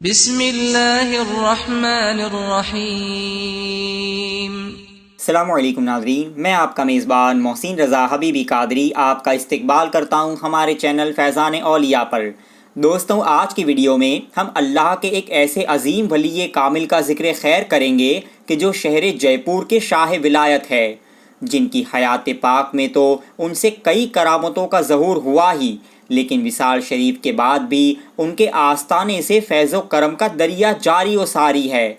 بسم اللہ الرحمن الرحیم۔ السلام علیکم ناظرین، میں آپ کا میزبان محسن رضا حبیبی قادری آپ کا استقبال کرتا ہوں ہمارے چینل فیضان اولیاء پر۔ دوستوں، آج کی ویڈیو میں ہم اللہ کے ایک ایسے عظیم ولی کامل کا ذکر خیر کریں گے کہ جو شہر جے پور کے شاہ ولایت ہے، جن کی حیات پاک میں تو ان سے کئی کرامتوں کا ظہور ہوا ہی، لیکن وصال شریف کے بعد بھی ان کے آستانے سے فیض و کرم کا دریا جاری و ساری ہے۔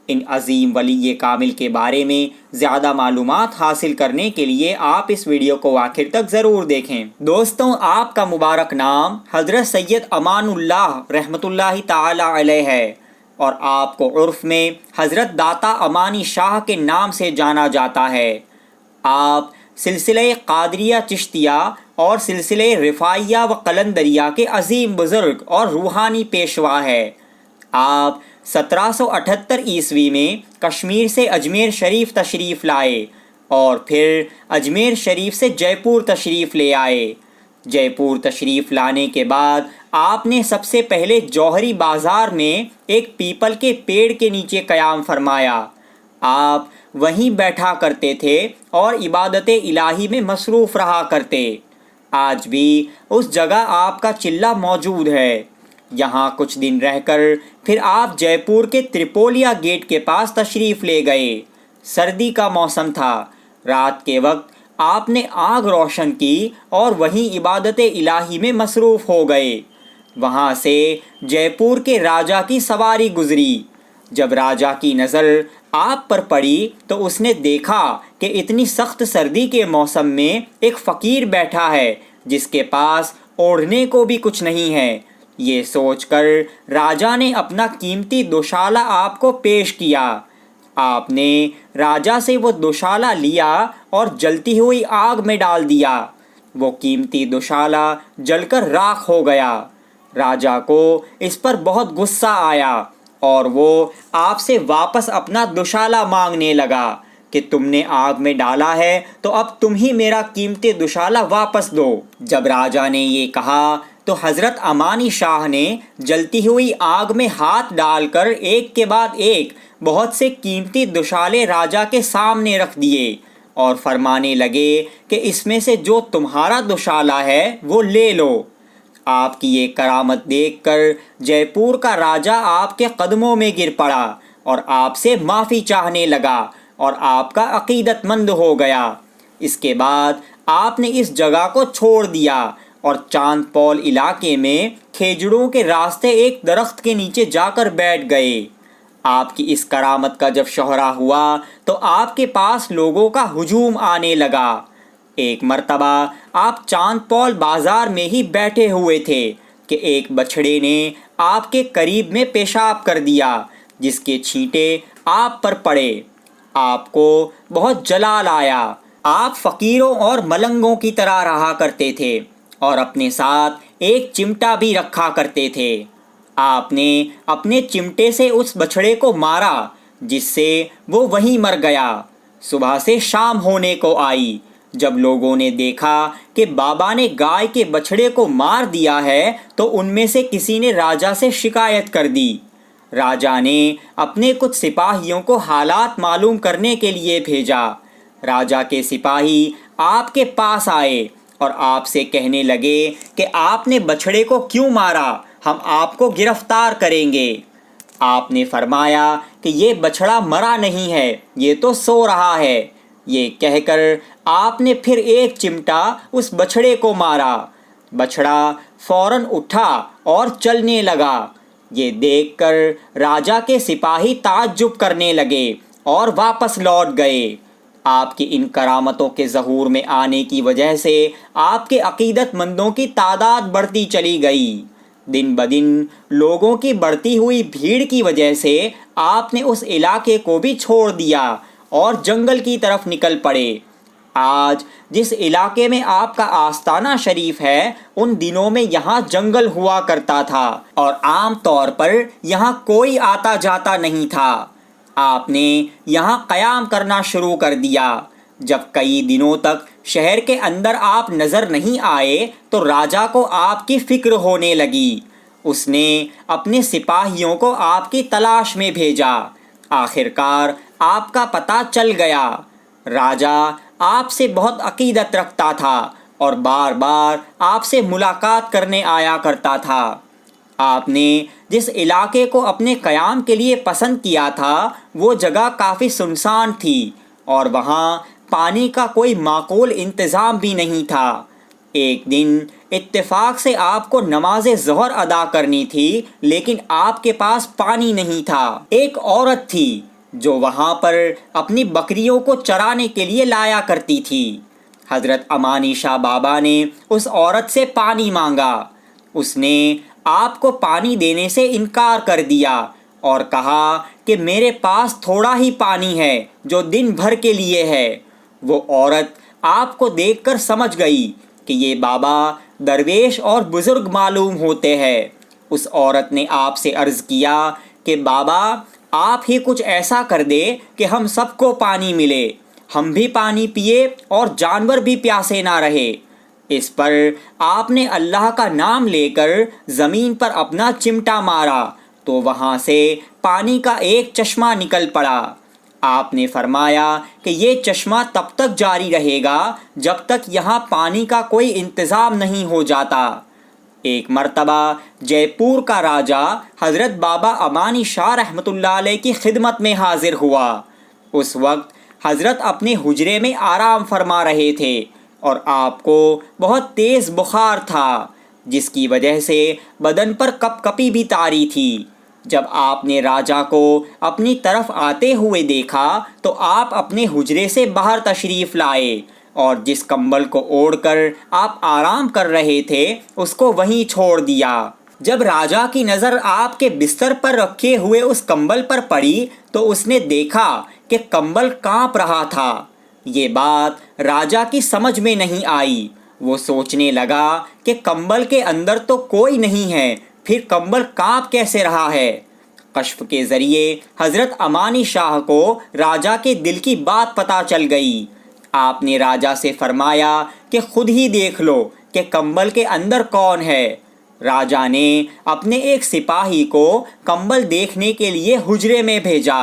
ان عظیم ولی کامل کے بارے میں زیادہ معلومات حاصل کرنے کے لیے آپ اس ویڈیو کو آخر تک ضرور دیکھیں۔ دوستوں، آپ کا مبارک نام حضرت سید امان اللہ رحمۃ اللہ تعالی علیہ ہے، اور آپ کو عرف میں حضرت داتا امانی شاہ کے نام سے جانا جاتا ہے۔ آپ سلسلہ قادریہ چشتیہ اور سلسلہ رفاعیہ و قلندریہ کے عظیم بزرگ اور روحانی پیشوا ہے۔ آپ 1778 عیسوی میں کشمیر سے اجمیر شریف تشریف لائے اور پھر اجمیر شریف سے جے پور تشریف لے آئے۔ جے پور تشریف لانے کے بعد آپ نے سب سے پہلے جوہری بازار میں ایک پیپل کے پیڑ کے نیچے قیام فرمایا۔ آپ وہیں بیٹھا کرتے تھے اور عبادت الہی میں مصروف رہا کرتے۔ آج بھی اس جگہ آپ کا چلہ موجود ہے۔ یہاں کچھ دن رہ کر پھر آپ جے پور کے ترپولیا گیٹ کے پاس تشریف لے گئے۔ سردی کا موسم تھا۔ رات کے وقت آپ نے آگ روشن کی اور وہیں عبادت الہی میں مصروف ہو گئے۔ وہاں سے جے پور کے راجا کی سواری گزری۔ جب راجا کی نظر آپ پر پڑی تو اس نے دیکھا کہ اتنی سخت سردی کے موسم میں ایک فقیر بیٹھا ہے جس کے پاس اوڑھنے کو بھی کچھ نہیں ہے۔ یہ سوچ کر راجا نے اپنا قیمتی دوشالہ آپ کو پیش کیا۔ آپ نے راجا سے وہ دوشالہ لیا اور جلتی ہوئی آگ میں ڈال دیا۔ وہ قیمتی دوشالہ جل کر راکھ ہو گیا۔ راجا کو اس پر بہت غصہ آیا اور وہ آپ سے واپس اپنا دوشالہ مانگنے لگا کہ تم نے آگ میں ڈالا ہے تو اب تم ہی میرا قیمتی دوشالہ واپس دو۔ جب راجا نے یہ کہا تو حضرت امانی شاہ نے جلتی ہوئی آگ میں ہاتھ ڈال کر ایک کے بعد ایک بہت سے قیمتی دوشالے راجا کے سامنے رکھ دیے اور فرمانے لگے کہ اس میں سے جو تمہارا دوشالہ ہے وہ لے لو۔ آپ کی یہ کرامت دیکھ کر جے پور کا راجا آپ کے قدموں میں گر پڑا اور آپ سے معافی چاہنے لگا اور آپ کا عقیدت مند ہو گیا۔ اس کے بعد آپ نے اس جگہ کو چھوڑ دیا اور چاند پول علاقے میں کھیجڑوں کے راستے ایک درخت کے نیچے جا کر بیٹھ گئے۔ آپ کی اس کرامت کا جب شہرہ ہوا تو آپ کے پاس لوگوں کا ہجوم آنے لگا۔ ایک مرتبہ آپ چاند پول بازار میں ہی بیٹھے ہوئے تھے کہ ایک بچھڑے نے آپ کے قریب میں پیشاب کر دیا جس کے چھینٹے آپ پر پڑے۔ آپ کو بہت جلال آیا۔ آپ فقیروں اور ملنگوں کی طرح رہا کرتے تھے اور اپنے ساتھ ایک چمٹا بھی رکھا کرتے تھے۔ آپ نے اپنے چمٹے سے اس بچھڑے کو مارا جس سے وہ وہیں مر گیا۔ صبح سے شام ہونے کو آئی۔ جب لوگوں نے دیکھا کہ بابا نے گائے کے بچھڑے کو مار دیا ہے تو ان میں سے کسی نے راجا سے شکایت کر دی۔ راجا نے اپنے کچھ سپاہیوں کو حالات معلوم کرنے کے لیے بھیجا۔ راجا کے سپاہی آپ کے پاس آئے اور آپ سے کہنے لگے کہ آپ نے بچھڑے کو کیوں مارا، ہم آپ کو گرفتار کریں گے۔ آپ نے فرمایا کہ یہ بچھڑا مرا نہیں ہے، یہ تو سو رہا ہے۔ یہ کہہ کر آپ نے پھر ایک چمٹا اس بچھڑے کو مارا۔ بچھڑا فوراً اٹھا اور چلنے لگا۔ یہ دیکھ کر راجا کے سپاہی تعجب کرنے لگے اور واپس لوٹ گئے۔ آپ کی ان کرامتوں کے ظہور میں آنے کی وجہ سے آپ کے عقیدت مندوں کی تعداد بڑھتی چلی گئی۔ دن بدن لوگوں کی بڑھتی ہوئی بھیڑ کی وجہ سے آپ نے اس علاقے کو بھی چھوڑ دیا اور جنگل کی طرف نکل پڑے۔ آج جس علاقے میں آپ کا آستانہ شریف ہے ان دنوں میں یہاں جنگل ہوا کرتا تھا اور عام طور پر یہاں کوئی آتا جاتا نہیں تھا۔ آپ نے یہاں قیام کرنا شروع کر دیا۔ جب کئی دنوں تک شہر کے اندر آپ نظر نہیں آئے تو راجا کو آپ کی فکر ہونے لگی۔ اس نے اپنے سپاہیوں کو آپ کی تلاش میں بھیجا۔ آخر کار آپ کا پتہ چل گیا۔ راجا آپ سے بہت عقیدت رکھتا تھا اور بار بار آپ سے ملاقات کرنے آیا کرتا تھا۔ آپ نے جس علاقے کو اپنے قیام کے لیے پسند کیا تھا وہ جگہ کافی سنسان تھی اور وہاں پانی کا کوئی معقول انتظام بھی نہیں تھا۔ ایک دن اتفاق سے آپ کو نماز ظہر ادا کرنی تھی لیکن آپ کے پاس پانی نہیں تھا۔ ایک عورت تھی جو وہاں پر اپنی بکریوں کو چرانے کے لیے لایا کرتی تھی۔ حضرت امانی شاہ بابا نے اس عورت سے پانی مانگا۔ اس نے آپ کو پانی دینے سے انکار کر دیا اور کہا کہ میرے پاس تھوڑا ہی پانی ہے جو دن بھر کے لیے ہے۔ وہ عورت آپ کو دیکھ کر سمجھ گئی کہ یہ بابا درویش اور بزرگ معلوم ہوتے ہیں۔ اس عورت نے آپ سے عرض کیا کہ بابا آپ ہی کچھ ایسا کر دے کہ ہم سب کو پانی ملے، ہم بھی پانی پیے اور جانور بھی پیاسے نہ رہے۔ اس پر آپ نے اللہ کا نام لے کر زمین پر اپنا چمٹا مارا تو وہاں سے پانی کا ایک چشمہ نکل پڑا۔ آپ نے فرمایا کہ یہ چشمہ تب تک جاری رہے گا جب تک یہاں پانی کا کوئی انتظام نہیں ہو جاتا۔ ایک مرتبہ جے پور کا راجا حضرت بابا امانی شاہ رحمۃ اللہ علیہ کی خدمت میں حاضر ہوا۔ اس وقت حضرت اپنے حجرے میں آرام فرما رہے تھے اور آپ کو بہت تیز بخار تھا جس کی وجہ سے بدن پر کپ کپی بھی طاری تھی۔ جب آپ نے راجا کو اپنی طرف آتے ہوئے دیکھا تو آپ اپنے حجرے سے باہر تشریف لائے اور جس کمبل کو اوڑھ کر آپ آرام کر رہے تھے اس کو وہیں چھوڑ دیا۔ جب راجا کی نظر آپ کے بستر پر رکھے ہوئے اس کمبل پر پڑی تو اس نے دیکھا کہ کمبل کانپ رہا تھا۔ یہ بات راجا کی سمجھ میں نہیں آئی۔ وہ سوچنے لگا کہ کمبل کے اندر تو کوئی نہیں ہے، پھر کمبل کانپ کیسے رہا ہے؟ کشف کے ذریعے حضرت امانی شاہ کو راجا کے دل کی بات پتہ چل گئی۔ آپ نے راجا سے فرمایا کہ خود ہی دیکھ لو کہ کمبل کے اندر کون ہے۔ راجا نے اپنے ایک سپاہی کو کمبل دیکھنے کے لیے حجرے میں بھیجا۔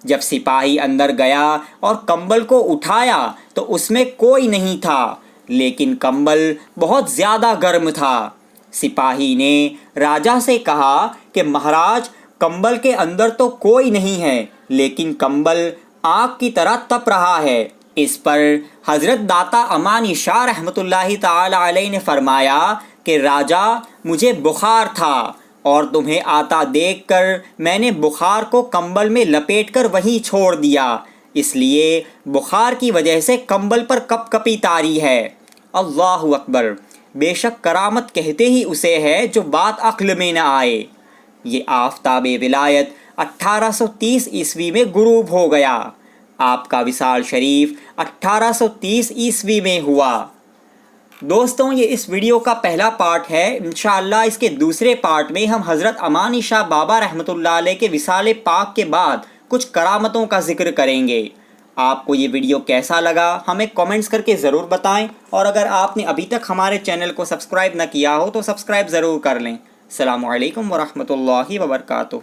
جب سپاہی اندر گیا اور کمبل کو اٹھایا تو اس میں کوئی نہیں تھا، لیکن کمبل بہت زیادہ گرم تھا۔ سپاہی نے راجا سے کہا کہ مہاراج کمبل کے اندر تو کوئی نہیں ہے لیکن کمبل آگ کی طرح تپ رہا ہے۔ اس پر حضرت داتا امانی شاہ رحمۃ اللہ تعالی علیہ نے فرمایا کہ راجا مجھے بخار تھا اور تمہیں آتا دیکھ کر میں نے بخار کو کمبل میں لپیٹ کر وہیں چھوڑ دیا، اس لیے بخار کی وجہ سے کمبل پر کپ کپی طاری ہے۔ اللہ اکبر! بے شک کرامت کہتے ہی اسے ہے جو بات عقل میں نہ آئے۔ یہ آفتاب ولایت 1830 عیسوی میں غروب ہو گیا۔ آپ کا وصال شریف 1830 عیسوی میں ہوا۔ دوستوں یہ اس ویڈیو کا پہلا پارٹ ہے۔ انشاءاللہ اس کے دوسرے پارٹ میں ہم حضرت امانی شاہ بابا رحمۃ اللہ علیہ کے وصال پاک کے بعد کچھ کرامتوں کا ذکر کریں گے۔ آپ کو یہ ویڈیو کیسا لگا ہمیں کامنٹس کر کے ضرور بتائیں، اور اگر آپ نے ابھی تک ہمارے چینل کو سبسکرائب نہ کیا ہو تو سبسکرائب ضرور کر لیں۔ السلام علیکم ورحمۃ اللہ وبرکاتہ۔